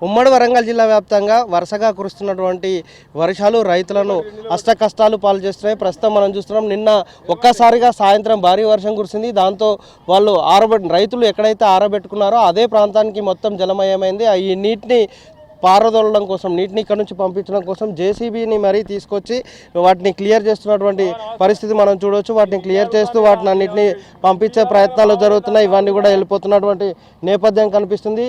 ఉమ్మడి వరంగల్ జిల్లా వ్యాప్తంగా వరుసగా కురుస్తున్నటువంటి వర్షాలు రైతులను అష్టకష్టాలు పాలు చేస్తున్నాయి. ప్రస్తుతం మనం చూస్తున్నాం, నిన్న ఒక్కసారిగా సాయంత్రం భారీ వర్షం కురిసింది. దాంతో వాళ్ళు రైతులు ఎక్కడైతే ఆరబెట్టుకున్నారో అదే ప్రాంతానికి మొత్తం జలమయమైంది. ఈ నీటిని పారదోలడం కోసం, నీటిని ఇక్కడ నుంచి పంపించడం కోసం జేసీబీని మరీ తీసుకొచ్చి వాటిని క్లియర్ చేస్తున్నటువంటి పరిస్థితి మనం చూడవచ్చు. వాటిని క్లియర్ చేస్తూ వాటిని అన్నింటినీ పంపించే ప్రయత్నాలు జరుగుతున్నాయి. ఇవన్నీ కూడా వెళ్ళిపోతున్నటువంటి నేపథ్యం కనిపిస్తుంది.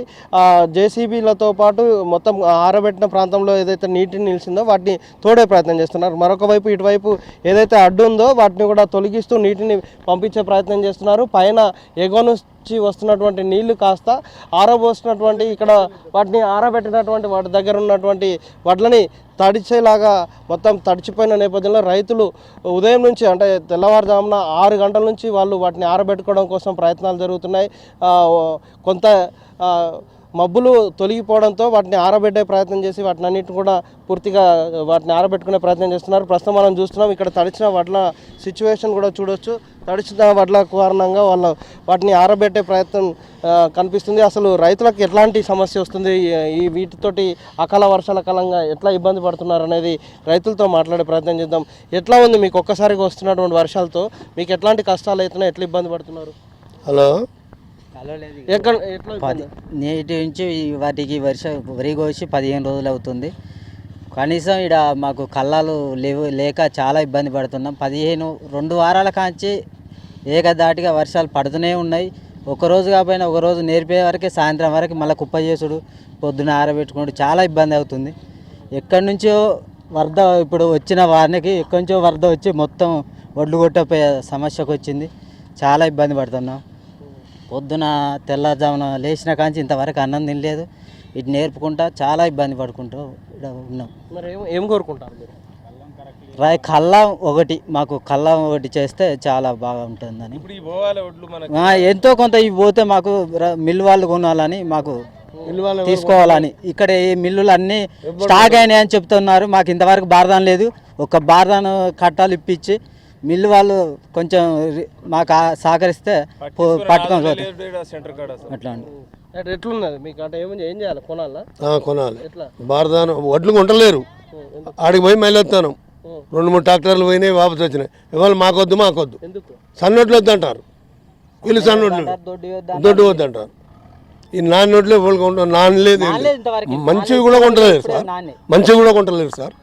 జేసీబీలతో పాటు మొత్తం ఆరబెట్టిన ప్రాంతంలో ఏదైతే నీటిని నిలిచిందో వాటిని తోడే ప్రయత్నం చేస్తున్నారు. మరొక వైపు ఇటువైపు ఏదైతే అడ్డు ఉందో వాటిని కూడా తొలగిస్తూ నీటిని పంపించే ప్రయత్నం చేస్తున్నారు. పైన ఎగువను వస్తున్నటువంటి నీళ్లు కాస్త ఆరబోసినటువంటి ఇక్కడ వాటిని ఆరబెట్టినటువంటి వాటి దగ్గర ఉన్నటువంటి వడ్లని తడిచేలాగా మొత్తం తడిచిపోయిన నేపథ్యంలో రైతులు ఉదయం నుంచి అంటే తెల్లవారుజామున 6 గంటల నుంచి వాళ్ళు వాటిని ఆరబెట్టుకోవడం కోసం ప్రయత్నాలు జరుగుతున్నాయి. కొంత మబ్బులు తొలగిపోవడంతో వాటిని ఆరబెట్టే ప్రయత్నం చేసి వాటిని అన్నింటిని కూడా పూర్తిగా వాటిని ఆరబెట్టుకునే ప్రయత్నం చేస్తున్నారు. ప్రస్తుతం మనం చూస్తున్నాం, ఇక్కడ తడిచిన వడ్ల సిచ్యువేషన్ కూడా చూడొచ్చు. తడిచిన వడ్ల కారణంగా వాళ్ళు వాటిని ఆరబెట్టే ప్రయత్నం కనిపిస్తుంది. అసలు రైతులకు ఎట్లాంటి సమస్య వస్తుంది, ఈ వీటితోటి అకాల వర్షాల కాలంగా ఎట్లా ఇబ్బంది పడుతున్నారు అనేది రైతులతో మాట్లాడే ప్రయత్నం చేద్దాం. ఎట్లా ఉంది మీకు ఒక్కసారిగా వస్తున్నటువంటి వర్షాలతో మీకు ఎట్లాంటి కష్టాలు అవుతున్నాయి, ఎట్లా ఇబ్బంది పడుతున్నారు? హలో, నేటి నుంచి వాటికి వరి కోసి 15 రోజులు అవుతుంది. కనీసం ఇక్కడ మాకు కళ్ళాలు లేక చాలా ఇబ్బంది పడుతున్నాం. 2 వారాల కాంచి ఏకదాటిగా వర్షాలు పడుతూనే ఉన్నాయి. ఒకరోజు కాకపోయినా ఒకరోజు నేర్పే వరకే సాయంత్రం వరకు మళ్ళీ కుప్ప చేసుడు, పొద్దున ఆరబెట్టుకుంటూ చాలా ఇబ్బంది అవుతుంది. ఎక్కడి నుంచో వరద, ఇప్పుడు వచ్చిన వారికి ఎక్కడి నుంచో వరద వచ్చి మొత్తం ఒడ్లు కొట్టపోయే సమస్యకు వచ్చింది. చాలా ఇబ్బంది పడుతున్నాం. పొద్దున తెల్లజామున లేచిన కాంచి ఇంతవరకు అన్నం తినలేదు. ఇటు నేర్పుకుంటా చాలా ఇబ్బంది పడుకుంటూ ఉన్నాం. మరి ఏం కోరుకుంటారు మీరు? కళ్ళం ఒకటి, మాకు కళ్ళం ఒకటి చేస్తే చాలా బాగా ఉంటుందని. ఎంతో కొంత ఇవి పోతే మాకు మిల్లు వాళ్ళు కొనాలని, మాకు తీసుకోవాలని. ఇక్కడ ఈ మిల్లులు అన్నీ స్టాక్ అయినాయి అని చెప్తున్నారు. మాకు ఇంతవరకు బారదాన్ లేదు. ఒక బారదాన్ కట్టాలు ఇప్పించి మిల్లు వాళ్ళు కొంచెం మాకు సహకరిస్తే పట్టుకోవాలి. అట్లా ఎట్లున్నది మీకు? అంటే ఏం చేయాలి? కొనాలి. బారదాను వడ్లు కొంటలేరు. ఆడికి పోయి మైలొత్తాను. 2-3 ట్రాక్టర్లు పోయినాయి, వాపసు వచ్చినాయి. ఇవాళ మాకొద్దు సన్నొడ్లు వద్దు అంటారు. వీళ్ళు సన్నొడ్లు దొడ్డు వద్దు అంటారు. ఈ నాన్నొడ్లు నానలేదు. మంచివి కూడా కొంటలేరు సార్.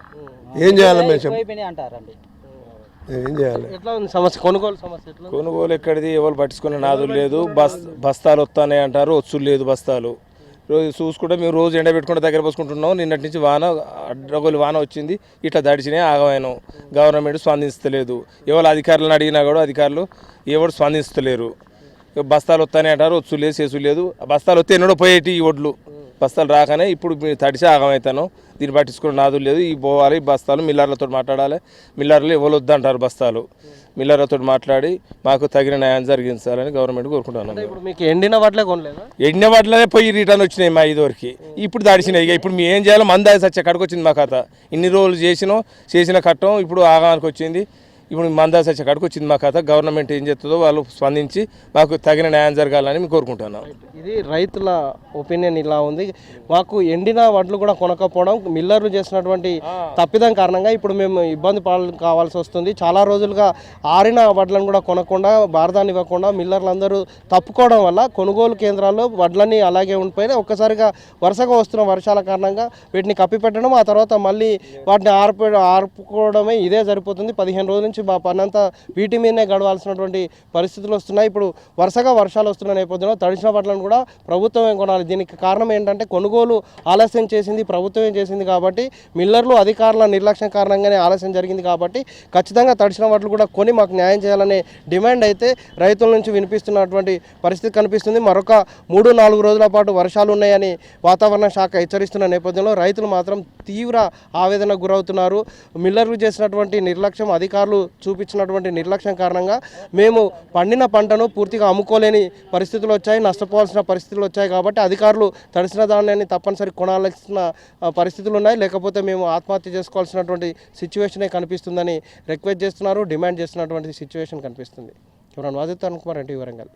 ఏం చేయాలి మేము? ఏం చేయాలి? ఎట్లా ఉంది సమస్య? కొనుగోలు ఎక్కడిది? ఎవరు పట్టించుకునే నాదులు లేదు. బస్తాలు వస్తానే అంటారు, వచ్చులు లేదు బస్తాలు. రోజు చూసుకుంటే మేము రోజు ఎండ పెట్టుకుంటే దగ్గర పోసుకుంటున్నాం. నిన్నటి నుంచి అడ్డగోలు వాన వచ్చింది, ఇట్లా దడిచినాయి, ఆగమైనా గవర్నమెంట్ స్పందించలేదు. ఎవరు అధికారులను అడిగినా కూడా అధికారులు ఎవరు స్పందించలేరు. బస్తాలు వస్తానే అంటారు, వచ్చులు లేదు, చేసులు లేదు. బస్తాలు వస్తే ఎన్నడో పోయేటి ఈ ఒడ్లు, బస్తాలు రాకనే ఇప్పుడు తడిసి ఆగమవుతాను. దీన్ని పట్టించుకుని నాదులు లేదు. ఈ పోవాలి, ఈ బస్తాలు మిల్లర్లతో మాట్లాడాలి. మిల్లర్లు ఎవరు వద్దంటారు బస్తాలు. మిల్లర్లతో మాట్లాడి మాకు తగిన న్యాయం జరిగించాలని గవర్నమెంట్ కోరుకుంటున్నాను. ఇప్పుడు మీకు ఎండిన వాటిలే కొనలేదా? ఎండిన వాటిలోనే పోయి రిటర్న్ వచ్చినాయి మా ఇదివరకు. ఇప్పుడు తడిచినాయి. ఇప్పుడు మేము ఏం చేయాలో మందాయి సచ్చే కడకు వచ్చింది మా కథ. ఇన్ని రోజులు చేసిన కట్టం ఇప్పుడు ఆగానికి వచ్చింది. ఇప్పుడు మందాయి సచ్చే కడకు వచ్చింది మా కథ. గవర్నమెంట్ ఏం చేస్తుందో వాళ్ళు స్పందించి మాకు తగిన న్యాయం జరగాలని మేము కోరుకుంటున్నాం. ఇది రైతుల ఒపీనియన్ ఇలా ఉంది. మాకు ఎండిన వడ్లు కూడా కొనకపోవడం, మిల్లర్లు చేసినటువంటి తప్పిదం కారణంగా ఇప్పుడు మేము ఇబ్బంది కావాల్సి వస్తుంది. చాలా రోజులుగా ఆరిన వడ్లను కూడా కొనకుండా, బారదాన్ని ఇవ్వకుండా మిల్లర్లు అందరూ తప్పుకోవడం వల్ల కొనుగోలు కేంద్రాల్లో వడ్లన్నీ అలాగే ఉండిపోయినాయి. ఒక్కసారిగా వరుసగా వస్తున్న వర్షాల కారణంగా వీటిని కప్పిపెట్టడం, ఆ తర్వాత మళ్ళీ వాటిని ఆర్పుకోవడమే ఇదే సరిపోతుంది. 15 రోజుల నుంచి పని అంతా వీటి మీదనే గడవాల్సినటువంటి పరిస్థితులు వస్తున్నాయి. ఇప్పుడు వరుసగా వర్షాలు వస్తున్న నేపథ్యంలో తడిచిన వడ్లను కూడా ప్రభుత్వమే కొనాలి. దీనికి కారణం ఏంటంటే కొనుగోలు ఆలస్యం చేసింది ప్రభుత్వమే చేసింది కాబట్టి, మిల్లర్లు అధికారుల నిర్లక్ష్యం కారణంగానే ఆలస్యం జరిగింది కాబట్టి ఖచ్చితంగా తడిచిన వడ్లు కూడా కొని మాకు న్యాయం చేయాలనే డిమాండ్ అయితే రైతుల నుంచి వినిపిస్తున్నటువంటి పరిస్థితి కనిపిస్తుంది. మరొక 3-4 రోజుల పాటు వర్షాలు ఉన్నాయని వాతావరణ శాఖ హెచ్చరిస్తున్న నేపథ్యంలో రైతులు మాత్రం తీవ్ర ఆవేదనకు గురవుతున్నారు. మిల్లర్లు చేసినటువంటి నిర్లక్ష్యం, అధికారులు చూపించినటువంటి నిర్లక్ష్యం కారణంగా మేము పండిన పంటను పూర్తిగా అమ్ముకోలేని పరిస్థితులు వచ్చాయి, నష్టపోవాల్సిన పరిస్థితులు వచ్చాయి. కాబట్టి అధికారులు తడిసిన ధాన్యాన్ని తప్పనిసరి కొనాల్సిన పరిస్థితులు ఉన్నాయి. లేకపోతే మేము ఆత్మహత్య చేసుకోవాల్సినటువంటి సిచ్యువేషనే కనిపిస్తుందని రిక్వెస్ట్ చేస్తున్నారు, డిమాండ్ చేస్తున్నటువంటి సిచ్యువేషన్ కనిపిస్తుంది. వాజిద్ తరుణ్ కుమార్, ఎన్టీవీ వరంగల్.